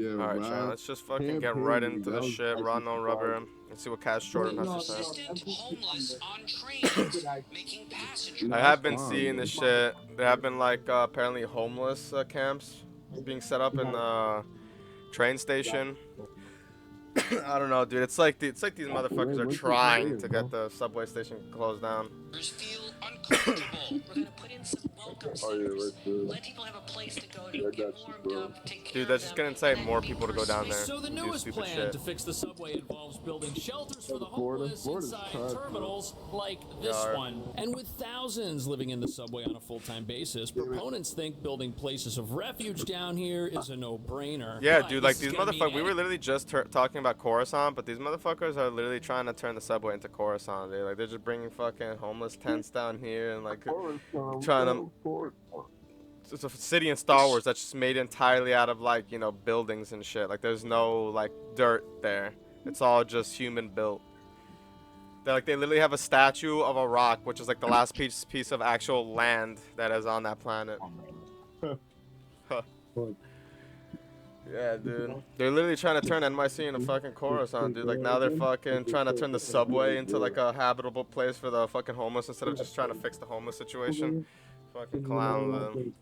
Yeah, Alright, Rob Sharon, let's just fucking get right into the shit. Raw no rubber and see what Cash Jordan has to say. Homeless on trains, making passengers. I have been seeing this shit. There have been like apparently homeless camps being set up in the train station. I don't know, dude. It's like these motherfuckers are trying to get the subway station closed down. Feel uncomfortable. We're gonna put in some welcome centers. Let people have a place to go to get warmed up, take care Dude, of that's just them, gonna incite and more be people to go down there So the and do newest stupid plan shit. to fix the subway involves building shelters for the homeless inside terminals like this Yeah. one. And with thousands living in the subway on a full-time basis, proponents think building places of refuge down here is a no-brainer. Yeah, But dude, like this is these gonna mean motherfuckers. We were literally just talking about Coruscant, but these motherfuckers are literally trying to turn the subway into Coruscant. Dude. Like they're just bringing fucking homeless tents down here and like trying to. It's a city in Star Wars that's just made entirely out of like buildings and shit. Like there's no like dirt there. It's all just human built. They literally have a statue of a rock, which is like the last piece of actual land that is on that planet. Yeah, dude. They're literally trying to turn NYC into fucking Coruscant, dude. Like now they're fucking trying to turn the subway into like a habitable place for the fucking homeless instead of just trying to fix the homeless situation. Fucking clown, man.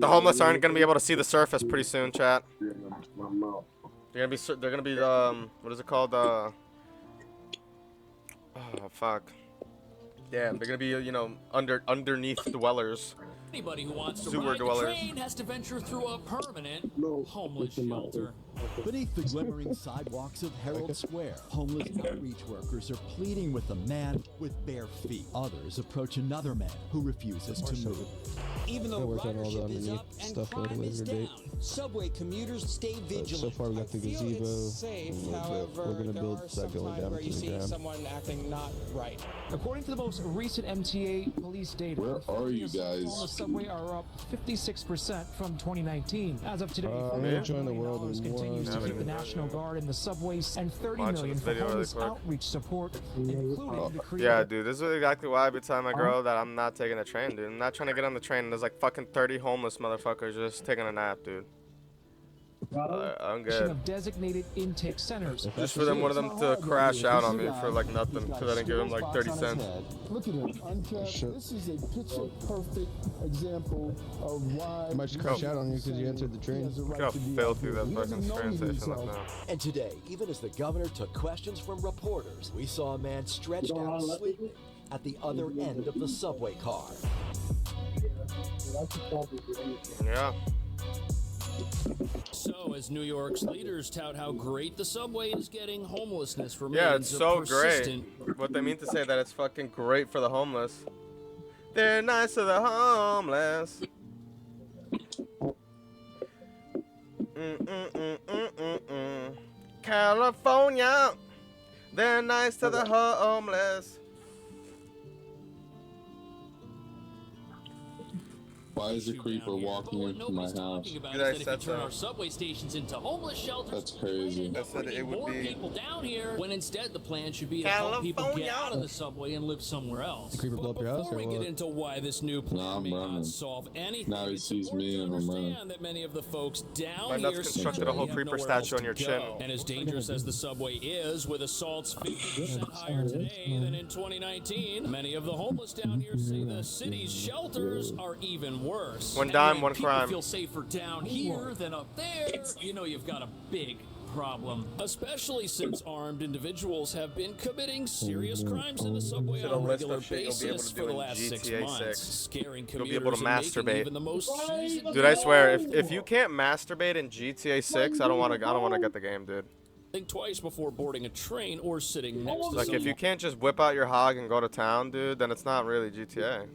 The homeless aren't gonna be able to see the surface pretty soon, chat. They're gonna be what is it called? Oh fuck. Damn, they're gonna be underneath dwellers. Anybody who wants to Sewer ride the dwellers. train has to venture through a permanent homeless shelter. Beneath the glimmering sidewalks of Herald Square, homeless outreach workers are pleading with a man with bare feet. Others approach another man who refuses to move. Even though ridership is up and crime is down, subway commuters stay vigilant. So far we got the gazebo. Safe. However, we're gonna build that going down where to you the see ground. someone acting not right. According to the most recent MTA police data, Where are you guys? on the subway are up 56% from 2019. As of today, I'm $4 enjoying the million world and continues to more. keep the National Guard in the subways and $30 Watching million this for video really homeless quick. outreach support, including the creation Yeah, dude, this is exactly why every time I grow that I'm not taking a train, dude. I'm not trying to get on the train and there's like fucking 30 homeless motherfuckers just taking a nap, dude. I'm good. of designated intake centers. Just for one of them to crash out on me for like nothing because I didn't give him like 30 cents. Look at him, unkept. This is a picture perfect example of why. I might just crash out on you because you entered the train. Look how filthy that fucking train station looks now. And today, even as the governor took questions from reporters, we saw a man stretched out sleeping at the other end of the subway car. Yeah. So, as New York's leaders tout how great the subway is getting, homelessness remains Yeah, it's so great. persistent. What they mean to say that it's fucking great for the homeless. They're nice to the homeless. California, they're nice to the homeless. Why is a creeper walking into my house? Talking about Dude, is I that if said you turn so. our subway stations into homeless shelters, That's crazy. I said it would more be. people down here, when instead the plan should be to help people get California. out of the subway and live somewhere else. creeper blow up your house Before we or get what? into why this new plan Nah, I'm may running. not solve anything, Now he it's sees me important and to I'm running. understand that many of the folks down My nuts here constructed a simply whole have creeper nowhere else statue on to your go. chin. And as dangerous as the subway is, with assaults 50% higher today than in 2019, many of the homeless down here say the city's shelters are even worse. One And dime, when one people crime. feel safer down here than up there, you know you've got a big problem. Especially since armed individuals have been committing serious crimes in the subway Should on a a list regular of shit you'll be able basis to for do the in last 6 GTA months, 6. scaring You'll be able to commuters and making masturbate. even the most seasoned Dude, I swear, if you can't masturbate in GTA 6, I don't want to get the game, dude. think twice before boarding a train or sitting next to Like if you someone. can't just whip out your hog and go to town, dude, then it's not really GTA.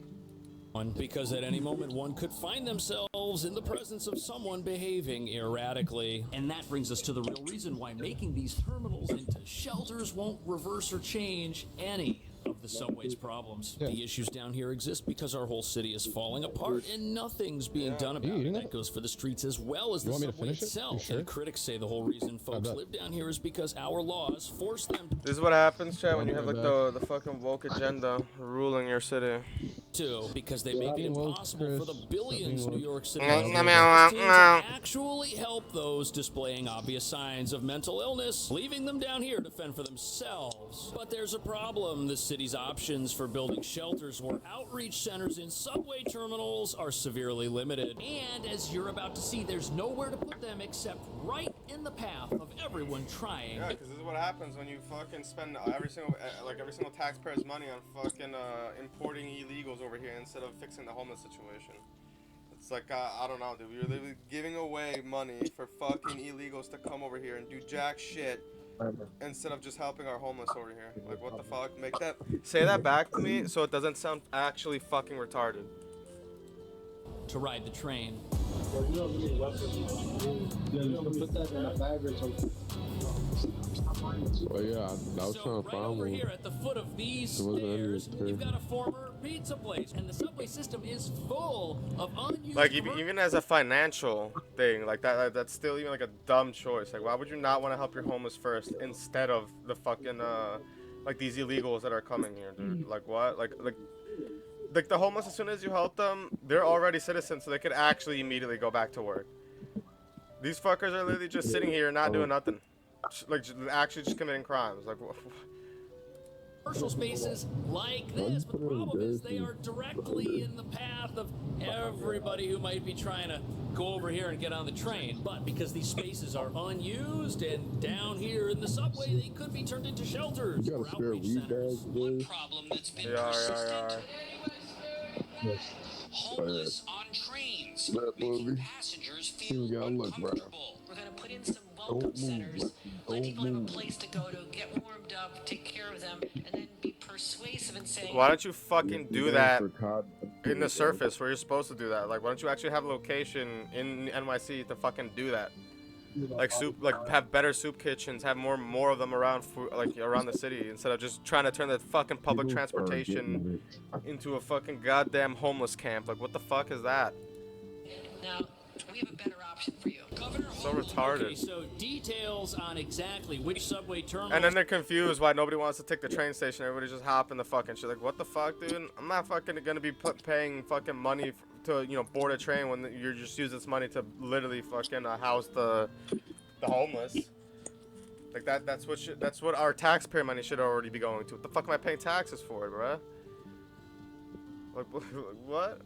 Because at any moment one could find themselves in the presence of someone behaving erratically. And that brings us to the real reason why making these terminals into shelters won't reverse or change any of the subway's problems. The issues down here exist because our whole city is falling apart and nothing's being done about it. That goes for the streets as well as the want me to subway finish it? You itself. sure? And critics say the whole reason folks bet. live down here is because our laws force them This is what happens, Chad, when you have like the fucking woke agenda ruling your city. too, because they make it Well, impossible for the Chris, billions something New York City Meow, teams meow, meow, to meow. actually help those displaying obvious signs of mental illness, leaving them down here to fend for themselves. But there's a problem. The city's options for building shelters or outreach centers in subway terminals are severely limited. And as you're about to see, there's nowhere to put them except right in the path of everyone trying. Yeah, because this is what happens when you fucking spend every single taxpayer's money on fucking importing illegals over here instead of fixing the homeless situation. It's like, I don't know, dude. We're literally giving away money for fucking illegals to come over here and do jack shit instead of just helping our homeless over here. Like, what the fuck? Say that back to me so it doesn't sound actually fucking retarded. To ride the train. Put that in a bag or something. Well, yeah, I was So trying to right find over one. here at the foot of these It wasn't under stairs, the you've got a former pizza place, and the subway system is full of unused. Like, even as a financial thing, like that's still even like a dumb choice. Like, why would you not want to help your homeless first instead of the fucking like these illegals that are coming here, dude? Like, what? Like the homeless, as soon as you help them, they're already citizens, so they could actually immediately go back to work. These fuckers are literally just sitting here not doing nothing, like actually just committing crimes. Like, commercial spaces like this, but the problem is they are directly in the path of everybody who might be trying to go over here and get on the train. But because these spaces are unused and down here in the subway, they could be turned into shelters You got or a spare outreach weed centers. bag, One dude? problem that's been Yeah. persistent. Homeless on trains, That making movie. passengers feel You gotta look, bro. uncomfortable. We're gonna put in some welcome centers, let people have a place to go to, get warmed up, take care of them, and then be persuasive and saying, why don't you fucking do that in the surface where you're supposed to do that? Like, why don't you actually have a location in NYC to fucking do that? Like have better soup kitchens, have more of them around around the city instead of just trying to turn the fucking public transportation into a fucking goddamn homeless camp. Like, what the fuck is that? now, we have a better option for you. Governor So Hochul retarded. Okay, so details on exactly which subway terminal. And then they're confused why nobody wants to take the train station. Everybody just hop in the fucking shit. Like, what the fuck, dude? I'm not fucking gonna be paying fucking money to, you know, board a train when you're just using this money to literally fucking house the homeless. Like that's what our taxpayer money should already be going to. What the fuck am I paying taxes for, bruh? Like, what?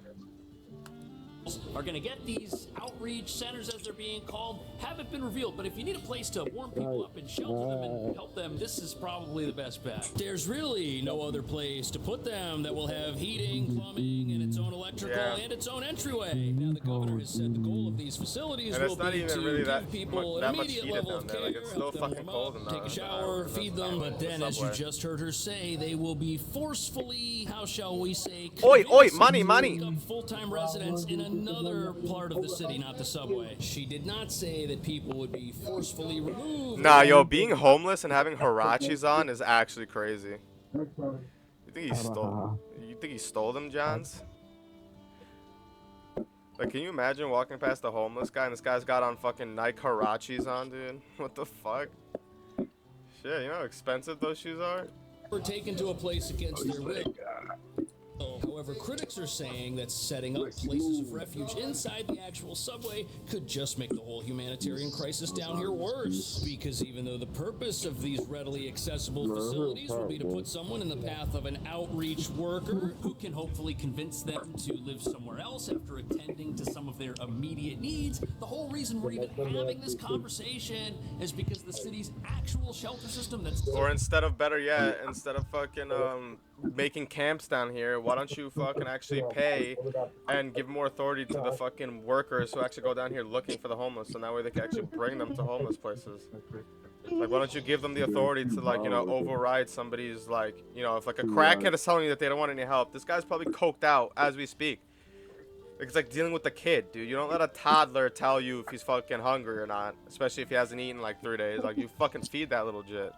Are going to get these outreach centers, as they're being called, haven't been revealed. But if you need a place to warm people up and shelter them and help them, this is probably the best bet. There's really no other place to put them that will have heating, plumbing, and its own electrical and its own entryway. Now, the governor has said the goal of these facilities And will it's not be even to really give that people much an immediate heated level down of there. care, Like, it's still help them fucking warm cold up, in take a the shower, feed them. But then, as you subway. just heard her say, they will be forcefully, how shall we say, Oi, convinced money, to money. become full-time residents in another part of the city, not the subway. She did not say that people would be forcefully removed. Nah, yo, being homeless and having Harachis on is actually crazy. You think he stole them, Johns? Like, can you imagine walking past a homeless guy and this guy's got on fucking Nike Harachis on, dude? What the fuck? Shit, you know how expensive those shoes are? Were taken to a place against their will. However, critics are saying that setting up places of refuge inside the actual subway could just make the whole humanitarian crisis down here worse. Because even though the purpose of these readily accessible facilities will be to put someone in the path of an outreach worker who can hopefully convince them to live somewhere else after attending to some of their immediate needs, the whole reason we're even having this conversation is because the city's actual shelter system that's... Or instead of, better yet, instead of fucking making camps down here, why don't you fucking actually pay and give more authority to the fucking workers who actually go down here looking for the homeless, and that way they can actually bring them to homeless places. Like, why don't you give them the authority to, like, you know, override somebody's, like, you know, if like a crackhead is telling you that they don't want any help, this guy's probably coked out as we speak. It's like dealing with the kid, dude. You don't let a toddler tell you if he's fucking hungry or not, especially if he hasn't eaten in like 3 days. Like, you fucking feed that little jit.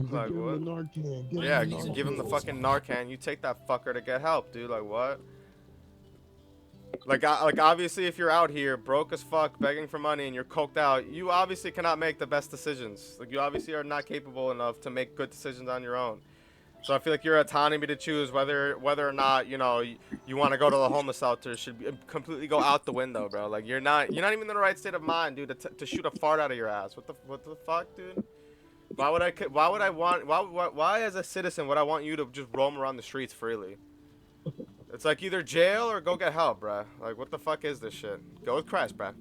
Like, what? Yeah, you give him the fucking Narcan. You take that fucker to get help, dude. Like, what? Like obviously, if you're out here broke as fuck, begging for money, and you're coked out, you obviously cannot make the best decisions. Like, you obviously are not capable enough to make good decisions on your own. So I feel like your autonomy to choose whether or not, you know, you want to go to the homeless shelter should completely go out the window, bro. Like you're not even in the right state of mind, dude, to shoot a fart out of your ass. What the fuck, dude? Why as a citizen would I want you to just roam around the streets freely? It's like either jail or go get help, bruh. Like, what the fuck is this shit? Go with Christ, bruh.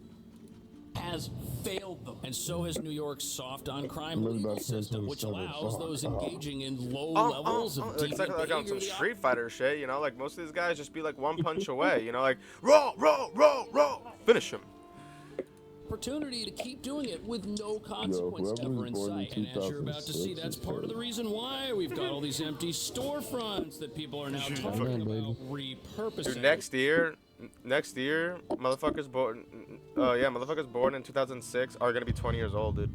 Has failed them, and so has New York's soft on crime legal system, which allows those engaging in low levels of it's like deviant on some behavior. Street Fighter shit, you know? Like, most of these guys just be like one punch away, you know? Like, roll, finish him. Opportunity to keep doing it with no consequence ever in sight. And as you're about to see, that's part of the reason why we've got all these empty storefronts that people are now talking about repurposing. Dude, next year, motherfuckers born in 2006 are gonna be 20 years old, dude.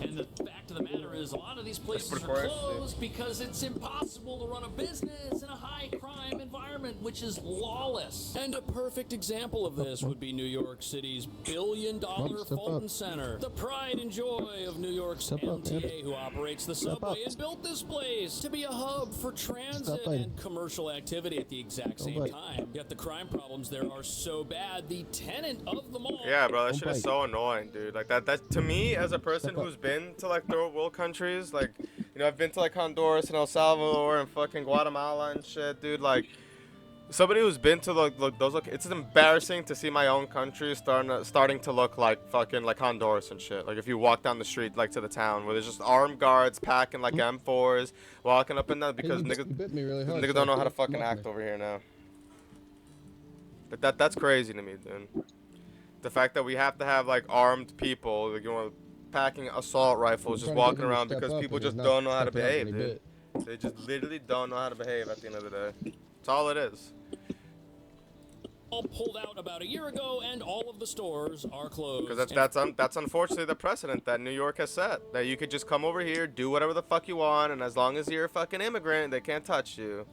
And the fact of the matter is, a lot of these places are closed because it's impossible to run a business in a high-crime environment, which is lawless. And a perfect example of this would be New York City's billion-dollar Fulton Center, the pride and joy of New York's MTA, who operates the subway and built this place to be a hub for transit and commercial activity at the exact same time. Yet the crime problems there are so bad, the tenant of the mall... Yeah, bro, that shit is so annoying, dude. Like, that to me, as a person who's been to like third world countries, like, you know, I've been to like Honduras and El Salvador and fucking Guatemala and shit, dude. Like, somebody who's been to those, it's embarrassing to see my own country starting to look like fucking like Honduras and shit. Like, if you walk down the street like to the town where there's just armed guards packing like M4s, walking up and down because niggas don't know how to fucking act over here now. But that's crazy to me, dude. The fact that we have to have like armed people, like, you know, packing assault rifles, just walking around because people just don't know how to behave, dude. They just literally don't know how to behave at the end of the day. That's all it is. All pulled out about a year ago, and all of the stores are closed. Because that's unfortunately the precedent that New York has set. That you could just come over here, do whatever the fuck you want, and as long as you're a fucking immigrant, they can't touch you.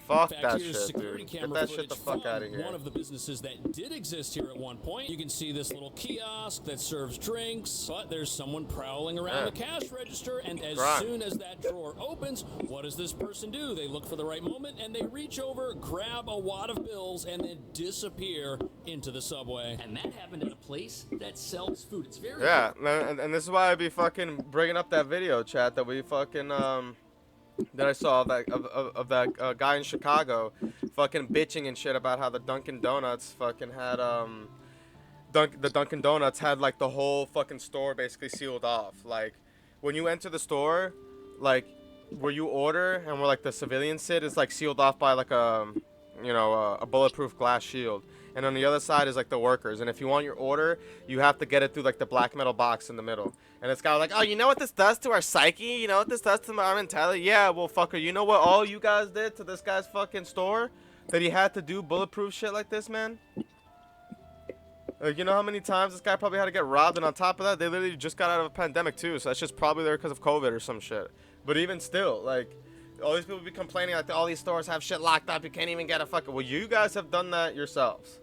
Fuck that shit, dude. Get that shit the fuck out of here. One of the businesses that did exist here at one point. You can see this little kiosk that serves drinks, but there's someone prowling around the cash register, and as soon as that drawer opens, what does this person do? They look for the right moment, and they reach over, grab a wad of bills, and then disappear into the subway. And that happened at a place that sells food. It's very and this is why I be fucking bringing up that video, chat, that we fucking that I saw of that guy in Chicago fucking bitching and shit about how the Dunkin' Donuts fucking had the Dunkin' Donuts had like the whole fucking store basically sealed off. Like, when you enter the store, like where you order and where like the civilians sit is like sealed off by like a bulletproof glass shield. And on the other side is like the workers. And if you want your order, you have to get it through like the black metal box in the middle. And this guy was like, oh, you know what this does to our psyche? You know what this does to our mentality? Yeah, well, fucker, you know what all you guys did to this guy's fucking store? That he had to do bulletproof shit like this, man? Like, you know how many times this guy probably had to get robbed? And on top of that, they literally just got out of a pandemic too. So that's just probably there because of COVID or some shit. But even still, like, all these people be complaining like all these stores have shit locked up. You can't even get a fucking... Well, you guys have done that yourselves.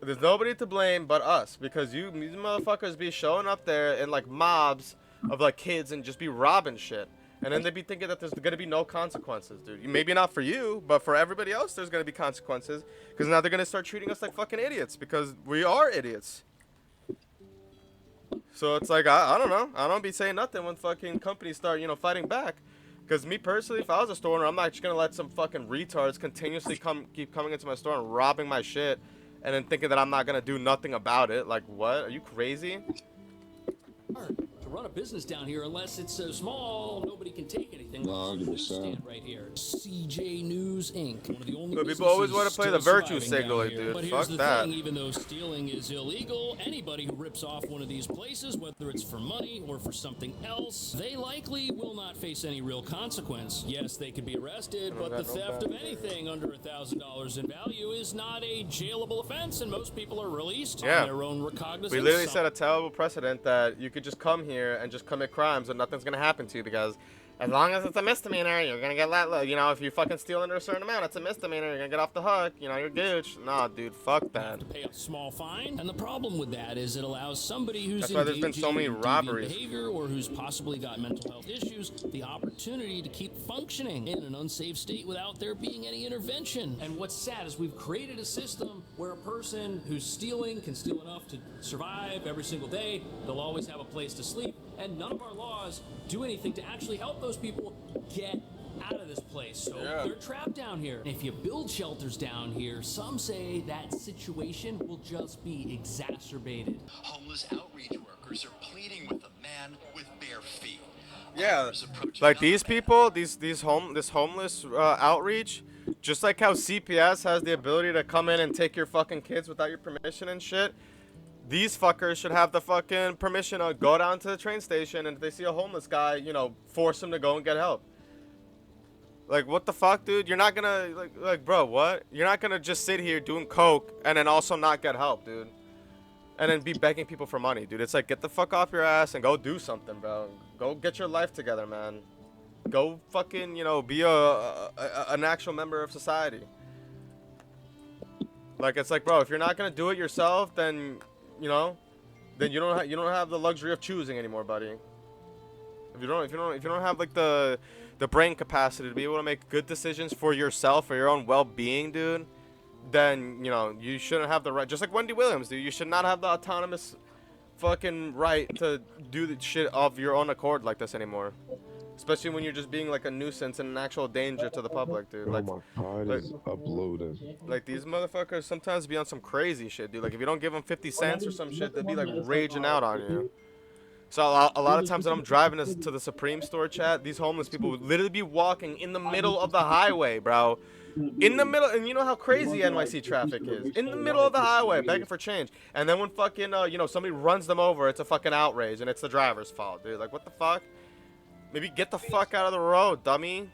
There's nobody to blame but us, because these motherfuckers be showing up there in like mobs of like kids and just be robbing shit. And then they be thinking that there's gonna be no consequences, dude. Maybe not for you, but for everybody else there's gonna be consequences, because now they're gonna start treating us like fucking idiots, because we are idiots. So it's like, I don't know. I don't be saying nothing when fucking companies start, you know, fighting back. Because me personally, if I was a store owner, I'm not just gonna let some fucking retards continuously keep coming into my store and robbing my shit, and then thinking that I'm not gonna do nothing about it. Like, what? Are you crazy? To run a business down here, unless it's so small, nobody can take anything. Stand right here. CJ News Inc. One of the only but people always want to play the virtue signaler, dude. But Fuck here's the that. thing, even though stealing is illegal, anybody who rips off one of these places, whether it's for money or for something else, they likely will not face any real consequence. Yes, they could be arrested, but the theft of anything under $1,000 in value is not a jailable offense, and most people are released on their own recognizance. We literally set a terrible precedent that you could just come here and just commit crimes and nothing's gonna happen to you, because As long as it's a misdemeanor, you're gonna get let. You know, if you fucking steal under a certain amount, it's a misdemeanor. You're gonna get off the hook. You know, you're gooch. Nah, dude, fuck that. To pay a small fine, and the problem with that is it allows somebody who's That's why there's been so many engaging in robberies. deviant behavior or who's possibly got mental health issues the opportunity to keep functioning in an unsafe state without there being any intervention. And what's sad is we've created a system where a person who's stealing can steal enough to survive every single day. They'll always have a place to sleep, and none of our laws do anything to actually help those people get out of this place. So they're trapped down here. If you build shelters down here, some say that situation will just be exacerbated. Homeless outreach workers are pleading with a man with bare feet. Yeah, like these people, this homeless outreach, just like how CPS has the ability to come in and take your fucking kids without your permission and shit. These fuckers should have the fucking permission to go down to the train station, and if they see a homeless guy, you know, force him to go and get help. Like, what the fuck, dude? You're not gonna, like, bro, what? You're not gonna just sit here doing coke and then also not get help, dude. And then be begging people for money, dude. It's like, get the fuck off your ass and go do something, bro. Go get your life together, man. Go fucking, you know, be an actual member of society. Like, it's like, bro, if you're not gonna do it yourself, then... You know, then you don't have the luxury of choosing anymore, buddy. If you don't have like the brain capacity to be able to make good decisions for yourself, for your own well-being, dude, then you know you shouldn't have the right. Just like Wendy Williams, dude, you should not have the autonomous fucking right to do the shit of your own accord like this anymore. Especially when you're just being like a nuisance and an actual danger to the public, dude. Like, my pod is uploading. Like these motherfuckers sometimes be on some crazy shit, dude. Like if you don't give them 50 cents or some shit, they'll be like raging out on you. So a lot of times when I'm driving to the Supreme store, chat, these homeless people would literally be walking in the middle of the highway, bro. In the middle, and you know how crazy NYC traffic is. In the middle of the highway, begging for change. And then when fucking, you know, somebody runs them over, it's a fucking outrage, and it's the driver's fault, dude. Like, what the fuck? Maybe get the fuck out of the road, dummy.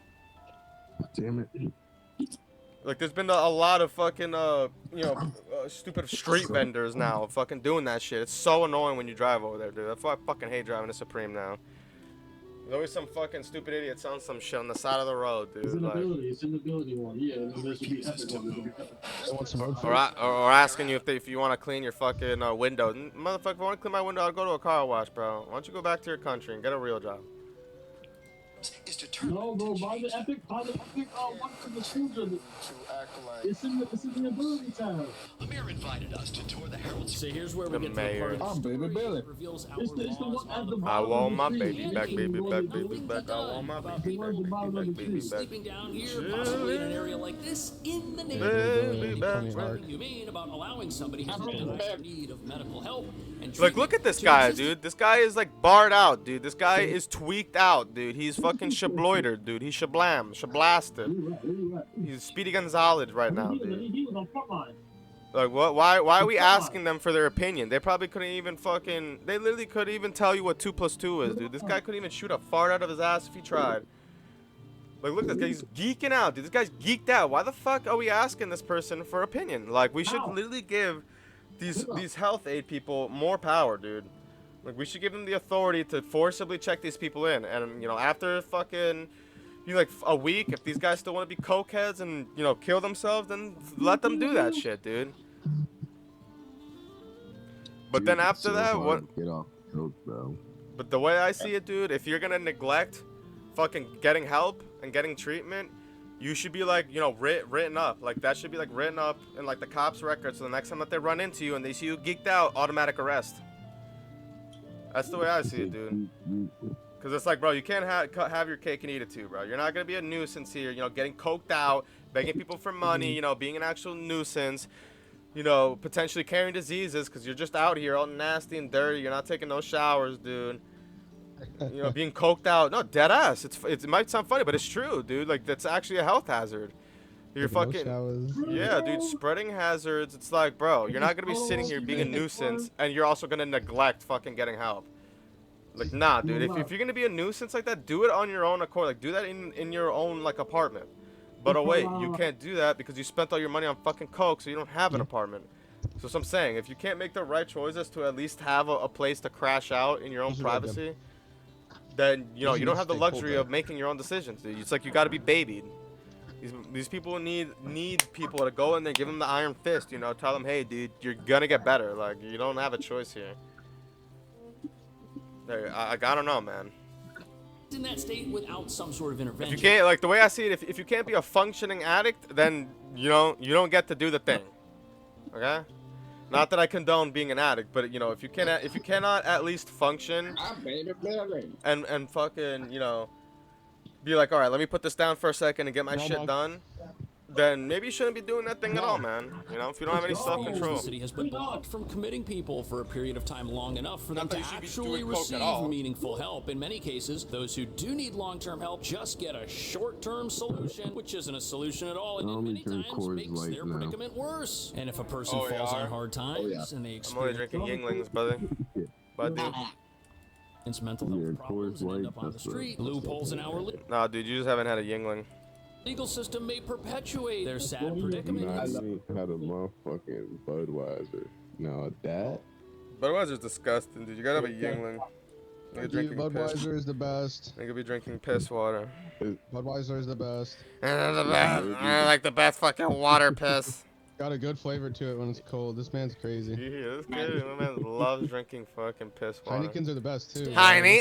Damn it. Like, there's been a lot of fucking, you know, stupid street vendors now fucking doing that shit. It's so annoying when you drive over there, dude. That's why I fucking hate driving to Supreme now. There's always some fucking stupid idiot selling some shit on the side of the road, dude. It's an ability one. Yeah, there should be epic one. Or asking you if you want to clean your fucking window. Motherfucker, if I want to clean my window, I'll go to a car wash, bro. Why don't you go back to your country and get a real job? Is determined no, bro, buy the epic, one of the children. It's in the ability tab. The mayor invited us to tour the Herald So here's where we The get mayor. to the part of the Baby story Billy. that reveals our It's the laws one at on the the I want my bottom of the baby tree. back, baby back, baby Building back. I want my about baby back, people baby back, baby back. sleeping down here, possibly in an area like this, in the Baby neighborhood. back. There's nothing humane about allowing somebody who's in dire need of medical help and Like, look at this treatment guy, to dude. This guy is like barred out, dude. This guy is tweaked out, dude. He's fucking shabloidered, dude. He's shablasted. He's Speedy Gonzalez right now, dude. He was on front line. Like, what? Why are we asking them for their opinion? They probably couldn't even fucking. They literally couldn't even tell you what 2 + 2 is, dude. This guy couldn't even shoot a fart out of his ass if he tried. Like, look at this guy. He's geeking out, dude. This guy's geeked out. Why the fuck are we asking this person for opinion? Like, we should literally give these health aid people more power, dude. Like, we should give them the authority to forcibly check these people in. And, you know, after fucking, like a week, if these guys still want to be cokeheads and, you know, kill themselves, then let them do that shit, dude. But then after that, what? Get off coke, bro. But the way I see it, dude, if you're gonna neglect fucking getting help and getting treatment, you should be like, you know, written up. Like, that should be like written up in like the cops' records. So the next time that they run into you and they see you geeked out, automatic arrest. That's the way I see it, dude. Cause it's like, bro, you can't have your cake and eat it too, bro. You're not gonna be a nuisance here, you know, getting coked out, begging people for money, you know, being an actual nuisance, you know, potentially carrying diseases, cause you're just out here all nasty and dirty. You're not taking no showers, dude. You know, being coked out. No, dead ass. It might sound funny, but it's true, dude. Like, that's actually a health hazard. You're fucking, yeah, dude, spreading hazards. It's like, bro, you're not gonna be sitting here being a nuisance, and you're also gonna neglect fucking getting help. Like, nah, dude, if you're gonna be a nuisance like that, do it on your own accord. Like, do that in your own, like, apartment. But, oh, wait, you can't do that because you spent all your money on fucking coke, so you don't have an apartment. So I'm saying, if you can't make the right choices to at least have a place to crash out in your own privacy, then you know You you don't need have to the stay cool, luxury though. of making your own decisions, dude. It's like you got to be babied. These people need people to go in there, give them the iron fist, you know, tell them, hey, dude, you're gonna get better. Like, you don't have a choice here. I don't know, man. In that state without some sort of If intervention. you can't, like, the way I see it, if you can't be a functioning addict, then you know you don't get to do the thing. Okay? Not that I condone being an addict, but you know, if you cannot at least function and fucking, you know, be like, all right, let me put this down for a second and get my shit done, then maybe you shouldn't be doing that thing at all, man. You know, if you don't have any The self-control. city has been blocked from committing people for a period of time long enough for them Not that to you should be actually doing coke at receive all. meaningful help. In many cases, those who do need long-term help just get a short-term solution, which isn't a solution at all, and I in only many drink times Coors makes Light their now. predicament worse. And if a person Oh, you falls are? on hard times and they I'm only experience drinking Yinglings, brother. Buddy. mental health Yeah, problems Coors and end Light, up on the that's right. street, loopholes in our Nah, dude, you just haven't had a Yingling. legal system may perpetuate their sad Nah, predicament. I had a motherfucking Budweiser. Now that Budweiser's disgusting, dude. You gotta have a Yingling. Nigga Dude, drinking piss. Budweiser is the best. Nigga be drinking piss water. Budweiser is the best. The best. I like the best fucking water piss. Got a good flavor to it when it's cold. This man's crazy. Yeah, this kid, my man loves drinking fucking piss water. Heinekens are the best too. Heine.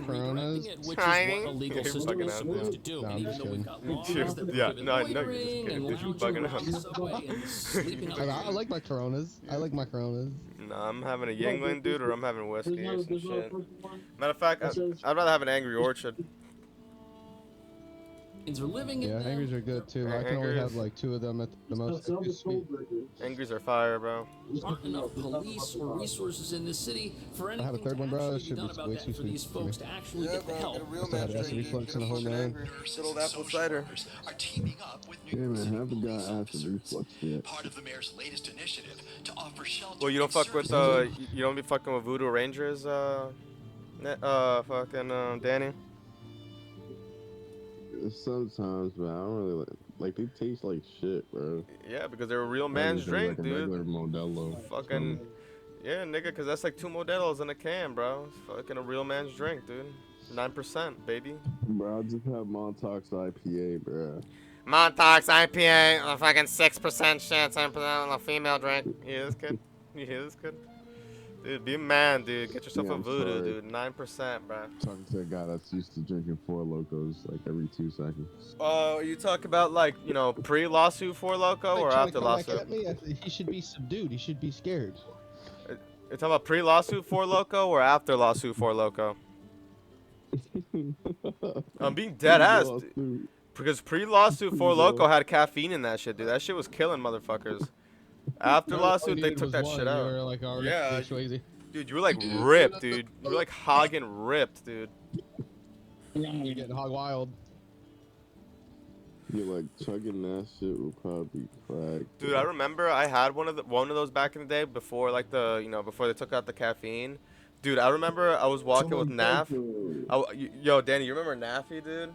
Coronas. Which is what a legal system is supposed to do. No, I'm And even just though we've kidding. got laws that Yeah, prohibit no, I know you're just loitering kidding, and dude. You're lounging bugging around the out. subway and sleeping I on like my Coronas. I like my Coronas. Nah, I'm having a Yingling, dude, or I'm having whiskey or some shit. Matter of fact, I'd rather have an Angry Orchard. are living in Yeah, them. Angries are good too. I can only have like 2 of them at the most. They're too sweet. Angries are fire, bro. There aren't enough police or resources in this city for have a anything third to one, bro. actually Should be be done about way that too for these sweet for me. folks to actually get the help. Must have had acid reflux in a whole man. Good old apple cider. Are teaming up with yeah, New York man, City haven't police got acid officers. reflux yet. Part of the mayor's latest initiative to offer shelter. Well, you don't and fuck with services. you don't be fucking with Voodoo Rangers, fucking Danny. Sometimes, man, I don't really like they taste like shit, bro. Yeah, because they're a real I man's just drink drink, like a dude. regular Modelo. Fucking, yeah, nigga, cause that's like 2 Modelos in a can, bro. It's fucking a real man's drink, dude. 9%, baby. Bro, I just have Montauk's IPA, bro. Montauk's IPA, a fucking 6% shit, 10% on a female drink. You hear this kid? You hear this kid? Dude, be a man, dude. Get yourself Yeah, a I'm Voodoo, sorry. dude. 9%, bro. Talking to a guy that's used to drinking 4 Locos like every 2 seconds. Oh, you talk about like, you know, pre-lawsuit for Loco or Trying to after come back lawsuit? at me? He should be subdued. He should be scared. You're talking about pre-lawsuit for Loco or after lawsuit for Loco? I'm being dead ass, dude. Because pre-lawsuit for Loco had caffeine in that shit, dude. That shit was killing motherfuckers. After lawsuit, they took that shit out. Like, oh, Yeah, Swayze. dude, you were like ripped, dude. You were like hogging ripped, dude. You're getting hog wild. You're like chugging that shit will probably crack. Dude, I remember I had one of those back in the day before like before they took out the caffeine. Dude, I remember I was walking with Naf. Yo, Danny, you remember Naffy, dude?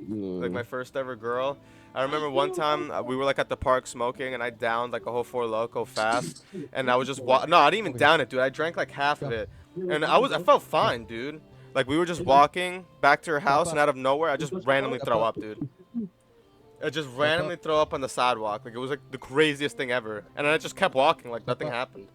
Like my first ever girl. I remember one time we were like at the park smoking and I downed like a whole 4 Loko fast, and I was just no, I didn't even down it, dude. I drank like half of it, and I felt fine, dude. Like we were just walking back to her house, and out of nowhere, I just randomly throw up, dude. I just randomly throw up on the sidewalk. Like it was like the craziest thing ever, and then I just kept walking like nothing happened.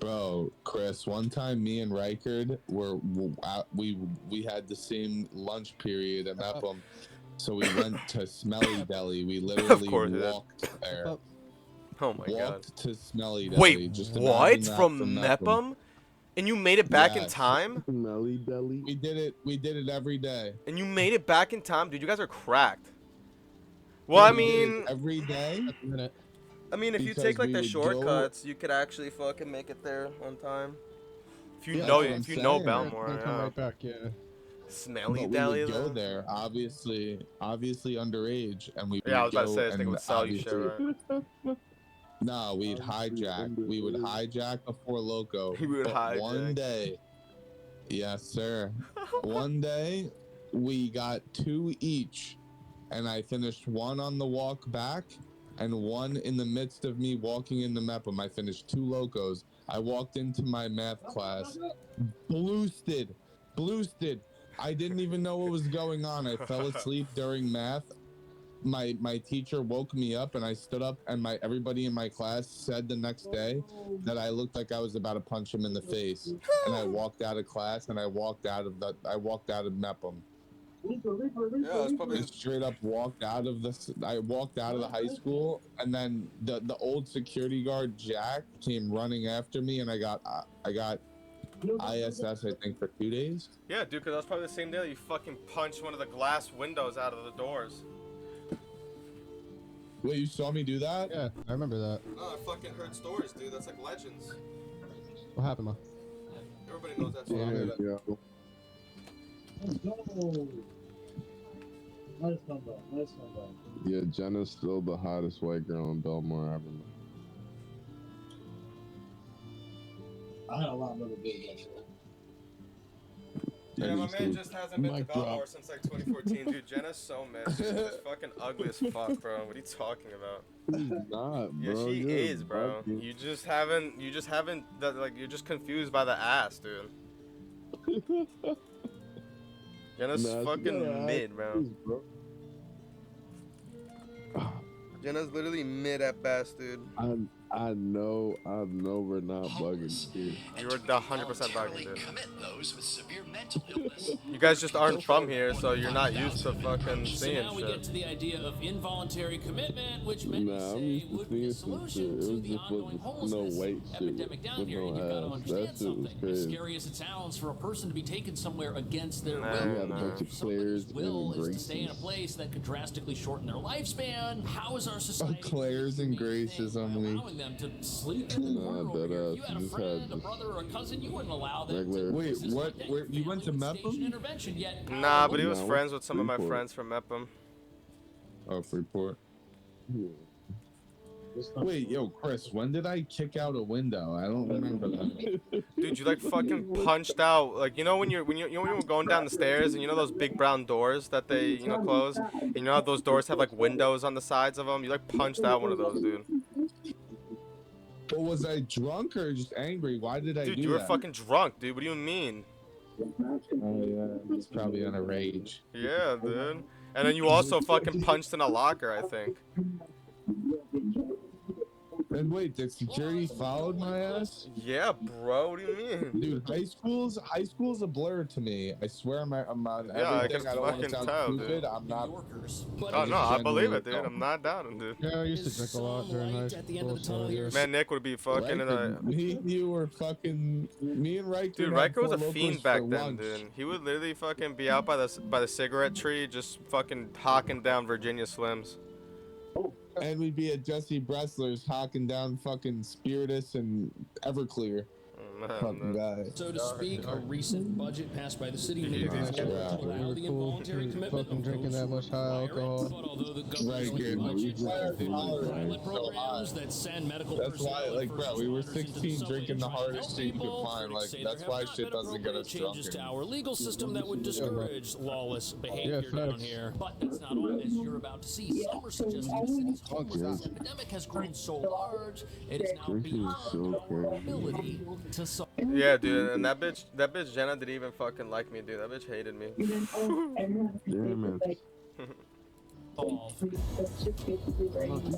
Bro, Chris, one time me and Reichard we had the same lunch period at Mepham, so we went to Smelly Deli. We literally walked there. Oh my god. Walked to Smelly Deli. Wait, Just what? imagine that From from Mepham? And you made it back in Yes. time? Smelly Deli. We did it every day. And you made it back in time? Dude, you guys are cracked. Well, I We did it mean, every day. if you because take like we the would shortcuts, you could actually fucking make it there on time. If you Yeah, know, that's what if you I'm know saying. Belmore, Come yeah. right back, yeah. Smelly But Deli, we would go though. there, obviously underage, and we. Yeah, I would was about to go say, this thing and would sell you shit, obviously- right? No, we'd hijack. We would hijack a 4 Loko. You would but One hijack. day, yes, sir. One day, we got 2 each, and I finished one on the walk back, and one in the midst of me walking into Mepham. I finished 2 locos. I walked into my math class, bloosted. I didn't even know what was going on. I fell asleep during math. My teacher woke me up, and I stood up, and everybody in my class said the next day that I looked like I was about to punch him in the face. And I walked out of class, and I walked out of Mepham. Yeah, it's probably I straight up walked out of the high school, and then the old security guard Jack came running after me, and I got ISS, I think, for 2 days. Yeah, dude, because that was probably the same day that you fucking punched one of the glass windows out of the doors. Wait, you saw me do that? Yeah, I remember that. Oh, I fucking heard stories, dude. That's like legends. What happened, man? Everybody knows that story. Yeah. Nice comeback. Yeah, Jenna's still the hottest white girl in Belmore ever. I had a lot of other big guys. Yeah, my man just hasn't been to Belmore since like 2014, dude. Jenna's so missed. She's just fucking ugly as fuck, bro. What are you talking about? She's not, bro. Yeah, she is, bro. You just haven't. You're just confused by the ass, dude. Jenna's fucking mid, bro. Jenna's literally mid at best, dude. I know we're not bugging, dude. You were 100% bugging, dude. Commit those with severe mental illness. You guys just aren't from here, so you're not used to fucking So seeing now we shit. get to the idea of involuntary commitment, which many Nah, I'm say used to would be a seeing some shit. solution It to was the just ongoing no homelessness white shit epidemic down with here. no And you've got to ass. understand That shit was something. As crazy. scary as it sounds for a person to be taken somewhere against their Nah, will, You got a bunch of Claire's will and is to stay in a Graces. place that could drastically shorten their lifespan. How is our society Claire's and Graces, allowing them to sleep in the corner over that here? ass. You had a Just friend, had a brother, or a cousin, you wouldn't allow them regular- to. Wait, This is what? like Where you went to family Mepham? intervention, yet Nah, but he was Nah, friends with some of my Freeport. friends from Mepham. Oh, Freeport. Wait, yo, Chris, when did I kick out a window? I don't remember that. Dude, you like fucking punched out, like, you know when you were going down the stairs, and you know those big brown doors that they close, and you know how those doors have like windows on the sides of them. You like punched out one of those, dude. But was I drunk or just angry? Why did I Dude, do you were that? fucking drunk, dude. What do you mean? Oh yeah, it's probably on a rage. Yeah, dude. And then you also fucking punched in a locker, I think. And wait, the security followed my ass? Yeah, bro. What do you mean? Dude, high school's a blur to me. I swear I'm on Yeah, I everything. can I don't want to fucking sound tell, stupid. dude. I'm not. Oh no, I believe it, dude. I'm not doubting, dude. Yeah, I used to drink a lot during high school. So yeah. Man, Nick would be fucking in a. Me and you were fucking. Me and Riker. Dude, had Riker was a 4 fiend Locos back for then, lunch. dude. He would literally fucking be out by the cigarette tree, just fucking hawking down Virginia Slims. And we'd be at Jesse Bressler's hawking down fucking Spiritus and Everclear. Fucking guy. So to speak, a recent budget passed by the city Yeah. made Yeah. allow the involuntary commitment Fucking of drinking those that who much high require it. alcohol. But although the government Right, budget good. pilot programs that send medical That's why, personnel like, and bro, first we were responders into the 16 subway drinking the to try to hardest help shit you could people. find. Critics Like, say that's there why have not shit been doesn't get us appropriate changes drunk. to our legal system that would discourage lawless behavior Yeah, down facts. here. But that's not all, as you're about to see. Some are suggesting the city's homelessness epidemic has grown so large, it is now Drinking is beyond so our crazy. ability to solve. Yeah, dude, and that bitch Jenna didn't even fucking like me, dude. That bitch hated me. Damn it.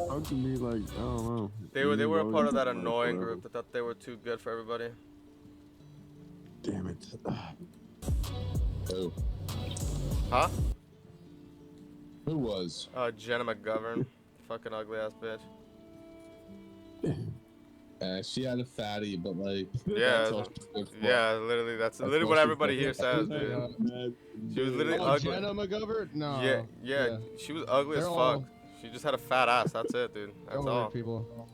How can be like, I don't know. They were a part of that annoying group that thought they were too good for everybody. Damn it. Who? Huh? Who was? Jenna McGovern. Fucking ugly ass bitch. She had a fatty, but like. Yeah, that's all she was for. yeah, literally, that's literally all what she everybody here was says, for. dude. She was literally Oh, ugly. Jenna McGovern? No. Yeah, she was ugly as They're fuck. all- She just had a fat ass. That's it, dude. That's Don't all. worry, people.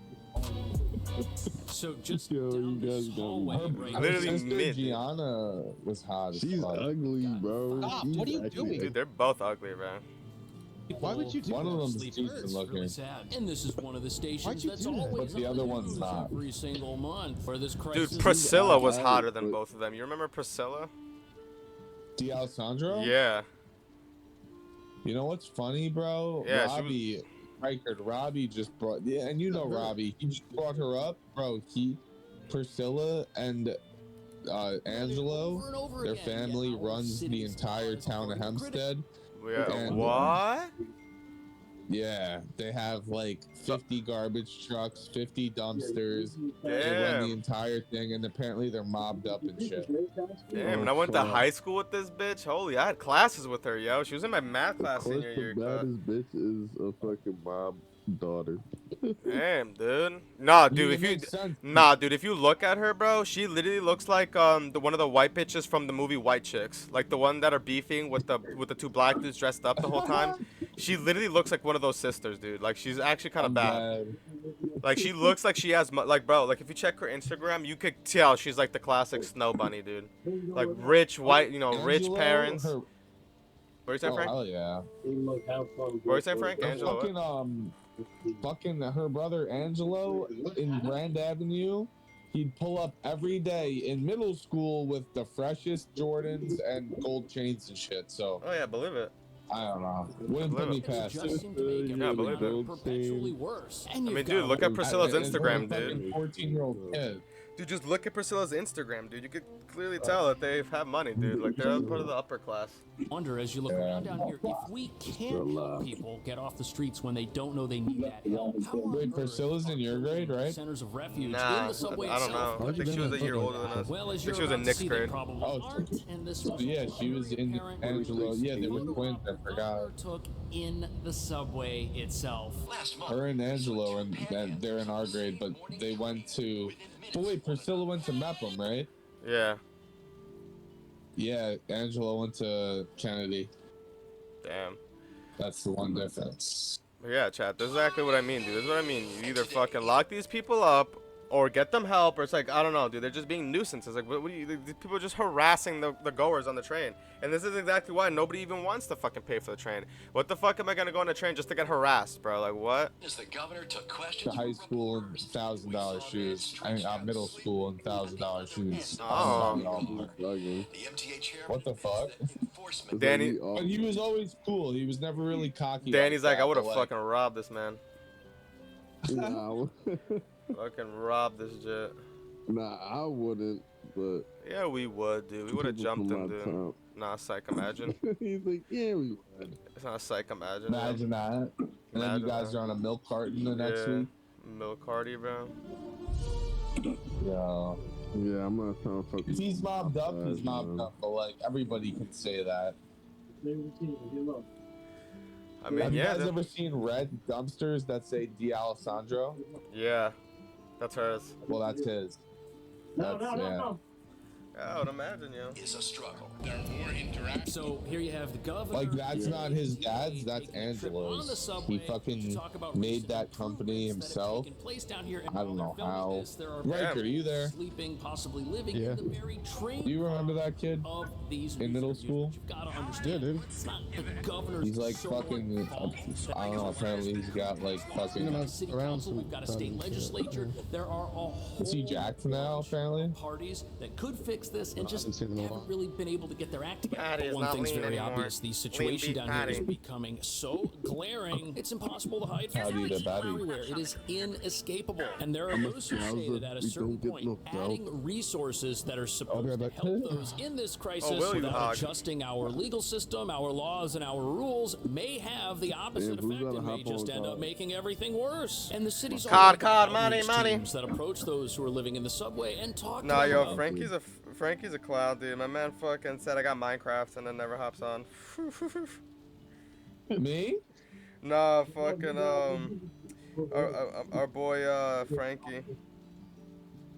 So just Yo, down you guys this got hallway me. right Her Literally sister mid, dude. Gianna was hot as She's fuck. ugly, bro. Stop, She's what are you actually doing? Dude, they're both ugly, man. Why would you do One that? of them's Sleep decent hurts, looking. really sad. And this is one of the stations Why'd you that's do that? always But the on other one's news not. every single month for this crisis. Dude, Priscilla was ugly, hotter than but- both of them. You remember Priscilla? D'Alessandro? Yeah. You know what's funny, bro? Yeah, she was- Reichard, Robbie just brought, yeah, and you know Robbie, he just brought her up, bro. Priscilla and Angelo, their family runs the entire town of Hempstead. Yeah, what? Yeah, they have like 50 garbage trucks, 50 dumpsters. They run Damn. the entire thing, and apparently they're mobbed up and shit. Damn, and I went to high school with this bitch. Holy, I had classes with her, yo. She was in my math class senior year. The baddest bitch is a fucking mob daughter. Damn, dude. Nah, dude, if you look at her, bro, she literally looks like one of the white bitches from the movie White Chicks, like the one that are beefing with the two black dudes dressed up the whole time. She literally looks like one of those sisters, dude. Like she's actually kind of bad. Like she looks like she has like, bro, like if you check her Instagram, you could tell she's like the classic snow bunny, dude. Like rich white, you know, rich parents. What are you saying, Frank? Oh yeah. What are you saying, Frank? Angelo. Fucking her brother Angelo in Grand Avenue, he'd pull up every day in middle school with the freshest Jordans and gold chains and shit. So. Oh yeah, believe it. I don't know. Wouldn't put me past it. Yeah, believe it. Perpetually worse. I mean, dude, look at Priscilla's Instagram, dude. 14-year-old kid. Dude, just look at Priscilla's Instagram, dude. You could clearly tell that they have money, dude. Like they're part of the upper class. Wonder as you look around down here, if we can't help people get off the streets when they don't know they need that help. Wait, Priscilla's in your grade, right? Centers of refuge in Nah, the subway I don't itself. know. I think she was a year older than us. Well, I as think you're she was in about to Nick's see, grade. they probably aren't, and this was Yeah, she was in Angelo. Yeah, they were twins. I forgot. took in the subway itself. Her and Angelo, and they're in our grade, but they went to. But wait, Priscilla went to Mepham, right? Yeah. Yeah, Angelo went to Kennedy. Damn. That's the one difference. But yeah, chat. This is exactly what I mean, dude. This is what I mean. You either fucking lock these people up, or get them help, or it's like, I don't know, dude. They're just being nuisances. Like, what do you? These people are just harassing the goers on the train. And this is exactly why nobody even wants to fucking pay for the train. What the fuck am I gonna go on a train just to get harassed, bro? Like, what? As the governor took questions To high school and $1,000 shoes. I mean, middle school and $1,000 shoes. Oh. the MTA chairman. What the fuck? Danny. But he was always cool. He was never really cocky. Danny's like, I would have but, fucking robbed this man. Nah, Fucking robbed this jet. nah, I wouldn't. But Yeah, we would, dude. We would have people jumped from him, dude. out Nah, psych, imagine. he's like, yeah, we would. It's not psych, imagine. Imagine that. And then Imagine you guys that. are on a milk carton the next Yeah. week. Milk Hardy, bro. Yeah. Yeah, I'm not trying to fuck. If he's mobbed up, he's outside, mobbed man. up. But like everybody can say that. I mean, Have you yeah, guys ever seen red dumpsters that say D'Alessandro? yeah, that's hers. Well, that's his. That's, yeah. I would imagine, yo. Is a struggle. So here you have the governor. Like that's not his dad's. That's Angelo's. He fucking made that company himself. I don't know how. Riker, are you there? Sleeping, possibly living Yeah. in the very train Do you remember that kid of these in middle school? You've got to understand, dude. it's not the governor's He's like sole fucking. fault that I don't know. Apparently, he's got like We've got a fucking. city around council, we've got a state sometimes, legislature. There are a whole Is he jacked now? Apparently. parties that could fix this and just haven't seen him in a haven't while. really been able to get their act together. Patty But is one not thing's lean very anymore. obvious: the Lean situation beef down here is patty. becoming so glaring, it's impossible to hide from. Patty the It's Batty. everywhere. It is inescapable. And there are those who say that at a we certain don't get point, knocked out. adding resources that are supposed right to back. help those in this crisis will you, without hog? adjusting our legal system, our laws, and our rules may have the opposite Damn, who's effect. gotta It may hop just on end up top? making everything worse. And the city's Cod, already got money, outreach money. teams that approach those who are living in the subway and talk Nah, to them yo, about Frankie's a clown, dude. My man fucking said I got Minecraft and then never hops on. Me? Nah, fucking our boy Frankie.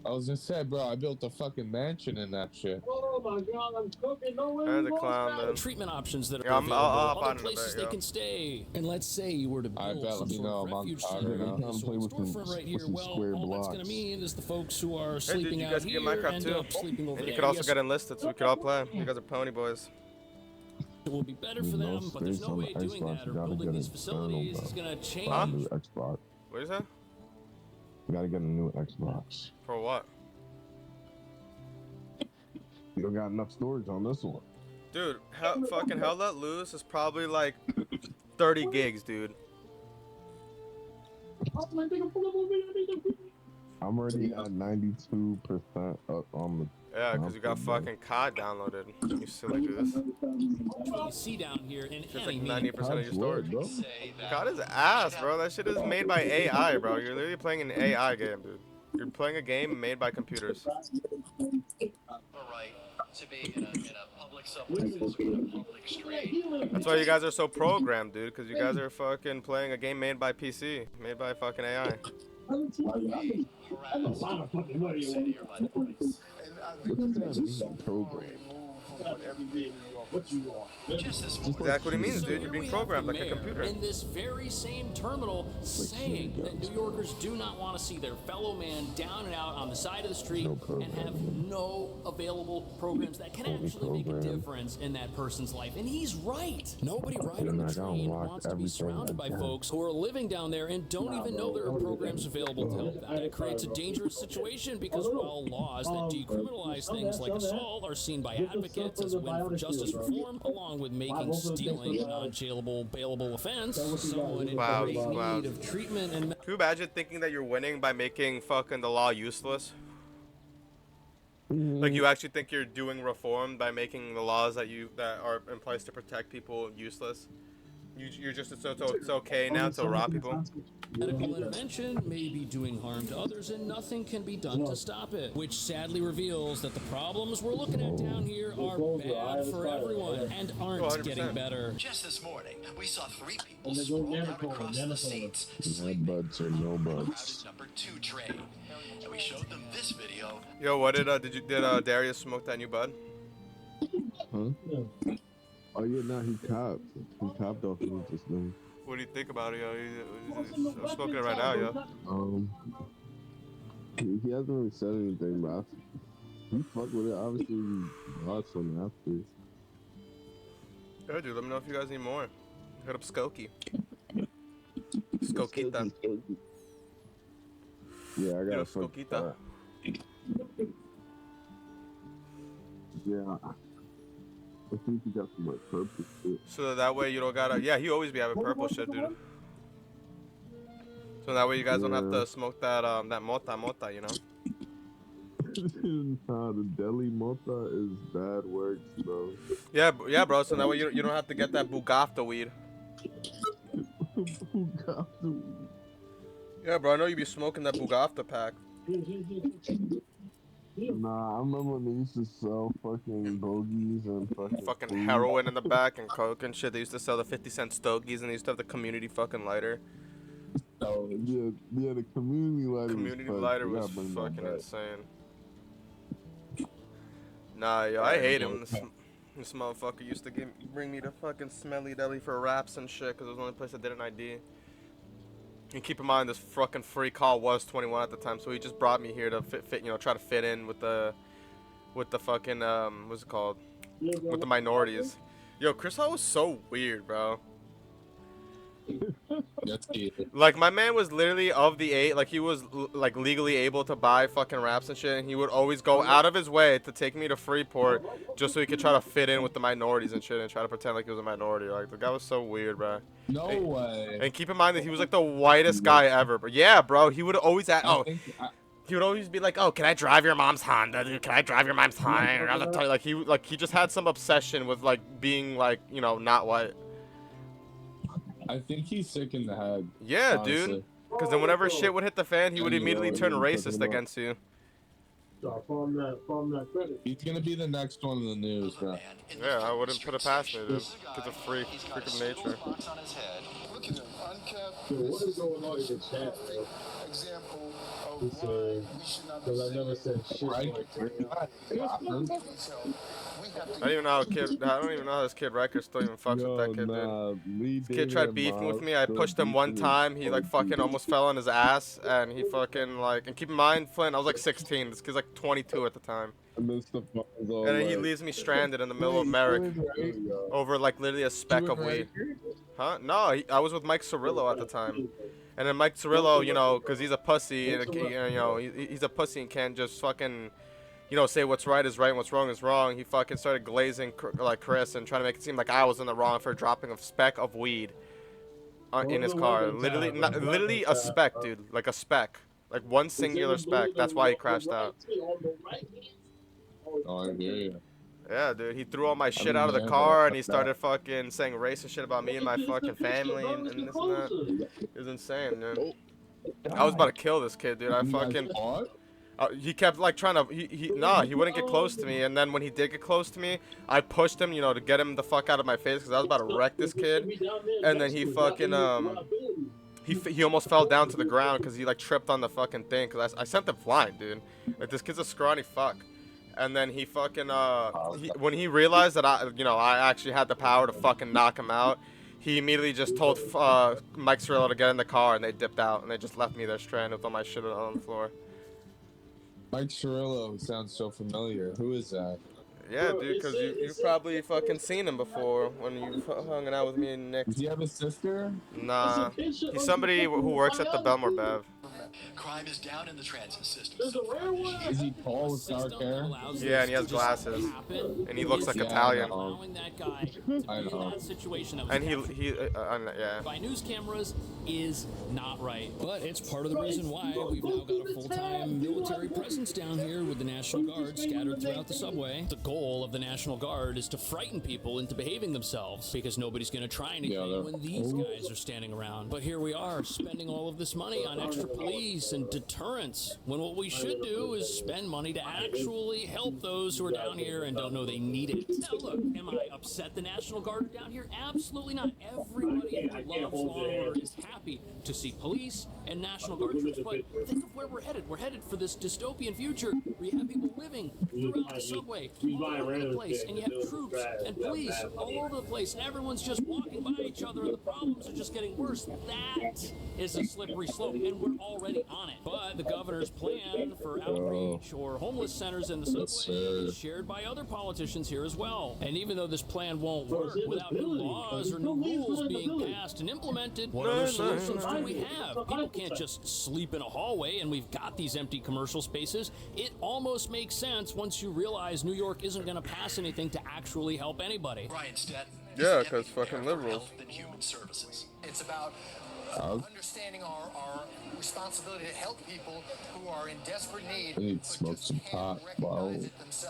I was gonna say, bro, I built a fucking mansion in that shit. Oh my god, I'm cooking. No way. There's a clown, dude. treatment options that are Yeah, available, I'll hop on other in a places bit, they yo. can stay. And let's say you were to I build bet, some let me sort know, of I'm on refuge fire center. right now. I'm So playing with storefront some- right with here. some Well, square all that's blocks. gonna mean is the folks who are Hey, dude, sleeping you out guys can get here Minecraft end too. up sleeping over And you there. could also Yes, get enlisted so we could all play. You guys are pony boys. it will be better for You know, them, but there's space no on way the doing Xbox, that you or gotta building get these it facilities external, is gonna change. Huh? New Xbox. What is that? You gotta get a new Xbox. For what? You don't got enough storage on this one. Dude, fucking Hell Let Loose is probably like 30 gigs, dude. I'm already at 92% up on the. Yeah, because you got fucking COD downloaded. You silly goose. You see down here in It's any like 90% of your Word, storage. bro. COD is ass, bro. That shit is made by AI, bro. You're literally playing an AI game, dude. You're playing a game made by computers. To be in a public subway, public street. That's why you guys are so programmed, dude. Because you guys are fucking playing a game made by PC, made by fucking AI. Exactly what it means, dude. You're being programmed like a computer. In this very same terminal, saying that New Yorkers do not want to see their fellow man down and out on the side of the street and have no available programs that can actually make a difference in that person's life. And he's right. Nobody riding the train wants to be surrounded by folks who are living down there and don't even know there are programs available to help them. And it creates a dangerous situation because while laws that decriminalize things like assault are seen by advocates as a win for justice reform, along with making stealing a non-jailable, bailable offense, someone in great need of treatment and... Can you imagine thinking that you're winning by making fucking the law useless? Like you actually think you're doing reform by making the laws that are in place to protect people useless? You're just it's okay now to rob people? Medical intervention may be doing harm to others and nothing can be done to stop it, which sadly reveals that the problems we're looking at down here are bad for everyone and aren't getting better. Just this morning, we saw 3 people sprawled out across the seats, No buds or no buds. number 2 train. And we showed them this video. Yo, what did Darius smoke that new bud? Huh? Oh yeah, nah, he copped. He copped off of me just now. What do you think about it, yo? I'm smoking it right now, yo. He hasn't really said anything, but he fucked with it. Obviously, we bought some after. Yeah, dude, let me know if you guys need more. Hit up Skokie. Skokita. Yeah, I got a Skokita. Yeah. I think he got some like purple shit. So that way you don't gotta. Yeah, he always be having purple shit, dude. So that way you guys don't have to smoke that that mota, you know. Nah, the deli mota is bad works, bro. Yeah, bro. So that way you don't have to get that Bugafta weed. Bugafta weed. Yeah, bro. I know you be smoking that Bugafta pack. Nah, I remember when they used to sell fucking bogeys and fucking heroin in the back and coke and shit. They used to sell the 50-cent stogies and they used to have the community fucking lighter. Oh yeah, the community lighter. Community lighter was fucking insane. Nah, yo, I hate him. This motherfucker used to bring me to fucking Smelly Deli for raps and shit because it was the only place that did an ID. And keep in mind, this fucking free call was 21 at the time, so he just brought me here to try to fit in with the fucking what's it called, with the minorities. Yo, Chris Hall was so weird, bro. Like my man was literally of the age, like he was like legally able to buy fucking raps and shit, and he would always go out of his way to take me to Freeport just so he could try to fit in with the minorities and shit and try to pretend like he was a minority. Like the guy was so weird, bro. No way. And keep in mind that he was like the whitest guy ever. But yeah, bro, he would always he would always be like, "Oh, can I drive your mom's Honda? Dude, can I drive your mom's Honda?" Like he just had some obsession with like being like, you know, not white. I think he's sick in the head. Yeah, honestly. dude. Because then whenever shit would hit the fan, he would immediately turn racist against you. He's gonna be the next one in the news, bro. Yeah, I wouldn't put it past me, dude. He's a freak of nature. Look at him, uncapped. What is going on in the chat, bro? Example of why we should not be I never said shit I don't even know how this kid Riker still even fucks with that kid, dude. This kid tried beefing with me. I pushed him one time. He like fucking almost fell on his ass, and he fucking like. And keep in mind, Flynn, I was like 16. This kid's like 22 at the time. And then he leaves me stranded in the middle of Merrick over like literally a speck of weed. Huh? No, I was with Mike Cirillo at the time. And then Mike Cirillo, you know, because he's a pussy, and you know, he's a pussy and can't just fucking, you know, say what's right is right and what's wrong is wrong. He fucking started glazing like Chris and trying to make it seem like I was in the wrong for dropping a speck of weed in his car. Literally, literally a speck, dude. Like a speck. Like one singular speck. That's why he crashed out. Oh, I hear you. Yeah, dude. He threw all my shit out of the car and he started fucking saying racist shit about me and my fucking family and this and that. It was insane, dude. I was about to kill this kid, dude. I fucking. He kept like trying to. He wouldn't get close to me. And then when he did get close to me, I pushed him, you know, to get him the fuck out of my face because I was about to wreck this kid. And then he fucking he almost fell down to the ground because he like tripped on the fucking thing. Because I sent him flying, dude. Like this kid's a scrawny fuck. And then he fucking when he realized that I actually had the power to fucking knock him out, he immediately just told Mike Cirillo to get in the car and they dipped out and they just left me there stranded with all my shit on the floor. Mike Cirillo sounds so familiar. Who is that? Yeah, dude, because you've probably fucking seen him before when you hung out with me and Nick. Does he have a sister? Nah. He's somebody who works at the Belmore Bev. Crime is down in the transit system. Is he tall with dark hair? Yeah, and he has glasses. And he looks like Italian. I know. And yeah. By news cameras is not right. But it's part of the reason why we've now got a full-time military presence down here with the National Guard scattered throughout the subway. The goal of the National Guard is to frighten people into behaving themselves because nobody's going to try anything when these guys are standing around. But here we are spending all of this money on extra police and deterrence when what we should do is spend money to actually help those who are down here and don't know they need it. Now look, am I upset the National Guard are down here? Absolutely not. Everybody who loves law and order is happy to see police and National Guard troops, but think of where we're headed. We're headed for this dystopian future where you have people living throughout the subway all over the place, and you have troops and police all over the place, and everyone's just walking by each other, and the problems are just getting worse. That is a slippery slope, and we're already on it. But the governor's plan for outreach or homeless centers in the subway is shared by other politicians here as well. And even though this plan won't work without new laws or new rules being passed and implemented, what other solutions do we have? People can't just sleep in a hallway and we've got these empty commercial spaces. It almost makes sense once you realize New York isn't going to pass anything to actually help anybody. Brian Stetton. Yeah, because fucking liberals. And Human Services. It's about understanding our responsibility to help people who are in desperate need. I need to smoke some pot. Wow.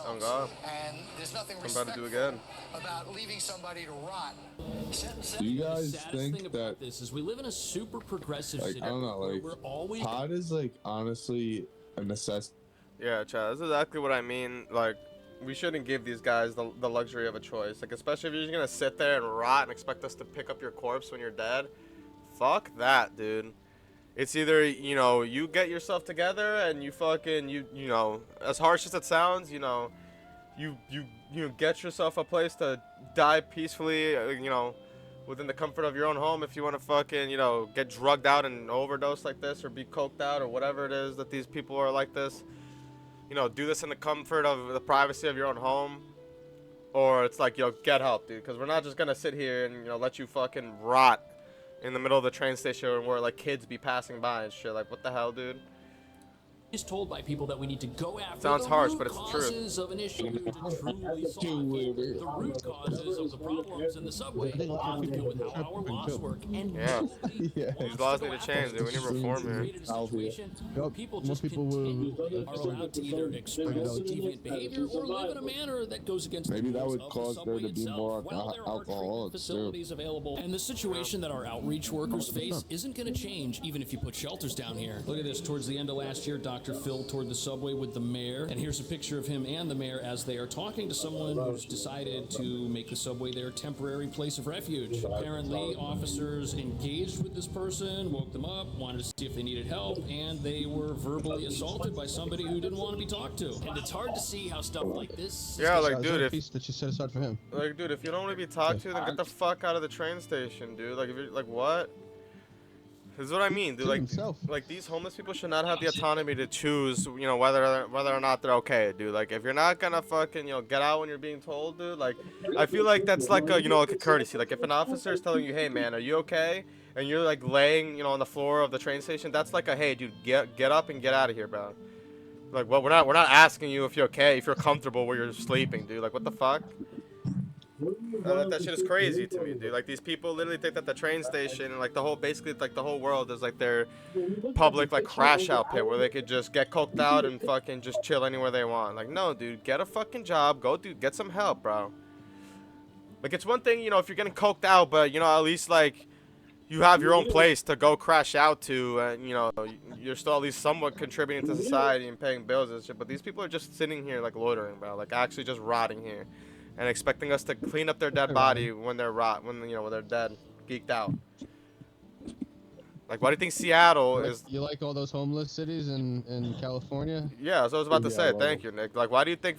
Oh God. And there's nothing I'm about to do again. about leaving somebody to rot. Do you guys The saddest think thing about that, this is we live in a super progressive like, city I don't know, where like, we're always pot is, like, honestly a necessity? Yeah, Chad, that's exactly what I mean. Like, we shouldn't give these guys the luxury of a choice. Like, especially if you're just gonna sit there and rot and expect us to pick up your corpse when you're dead. Fuck that, dude. It's either, you know, you get yourself together and you fucking, you know, as harsh as it sounds, you know, you get yourself a place to die peacefully, you know, within the comfort of your own home. If you want to fucking, you know, get drugged out and overdose like this or be coked out or whatever it is that these people are like this, you know, do this in the comfort of the privacy of your own home. Or it's like, yo, get help, dude, because we're not just gonna sit here and, you know, let you fucking rot in the middle of the train station where like kids be passing by and shit. Like, what the hell, dude? is told by people that we need to go after Sounds the harsh, root but it's the causes of an issue to truly solve it. The root causes of the problems in the subway have to do with how our laws work. And these laws need to change, dude. We need reform here. People just continually are allowed to either express deviant behavior or live in a manner that goes against Maybe the that rules would of cause the there subway to be itself. more While there are alcoholics facilities available, and the situation that our outreach workers face isn't going to change even if you put shelters down here. Look at this. Towards the end of last year, Dr. Phil toured the subway with the mayor, and here's a picture of him and the mayor as they are talking to someone who's decided to make the subway their temporary place of refuge. Apparently, officers engaged with this person, woke them up, wanted to see if they needed help, and they were verbally assaulted by somebody who didn't want to be talked to. And it's hard to see how stuff like this. Yeah, like, dude, if piece that you set aside for him. Like, dude, if you don't want to be talked to, then get the fuck out of the train station, dude. Like, if you're like, what? This is what I mean, dude. Like these homeless people should not have the autonomy to choose, you know, whether or not they're okay, dude. Like, if you're not gonna fucking, you know, get out when you're being told, dude. Like, I feel like that's like a, you know, like a courtesy. Like, if an officer is telling you, hey, man, are you okay? And you're like laying, you know, on the floor of the train station, that's like a, hey, dude, get up and get out of here, bro. Like, well, we're not asking you if you're okay, if you're comfortable where you're sleeping, dude. Like, what the fuck? That shit is crazy to me, dude. Like, these people literally think that the train station and like the whole, basically like the whole world is like their public like crash out pit where they could just get coked out and fucking just chill anywhere they want. Like, no, dude, get a fucking job, go get some help, bro. Like, it's one thing, you know, if you're getting coked out, but you know, at least like you have your own place to go crash out to, and you know, you're still at least somewhat contributing to society and paying bills and shit. But these people are just sitting here like loitering, bro, like actually just rotting here, and expecting us to clean up their dead body when they're when they're dead, geeked out. Like, why do you think Seattle is? You like all those homeless cities in California? Yeah, that's what I was about to say. Thank you, Nick. Like, why do you think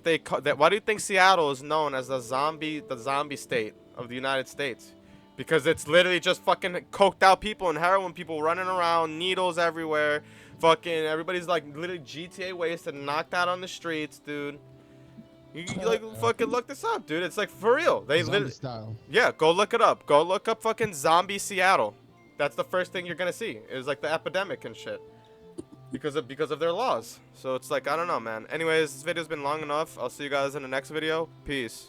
why do you think Seattle is known as the zombie state of the United States? Because it's literally just fucking coked out people and heroin people running around, needles everywhere. Fucking everybody's like literally GTA wasted, knocked out on the streets, dude. You like fucking look this up, dude. It's like for real. They literally style. Yeah, go look it up. Go look up fucking zombie Seattle. That's the first thing you're gonna see. Is like the epidemic and shit. Because of their laws. So it's like, I don't know, man. Anyways, this video's been long enough. I'll see you guys in the next video. Peace.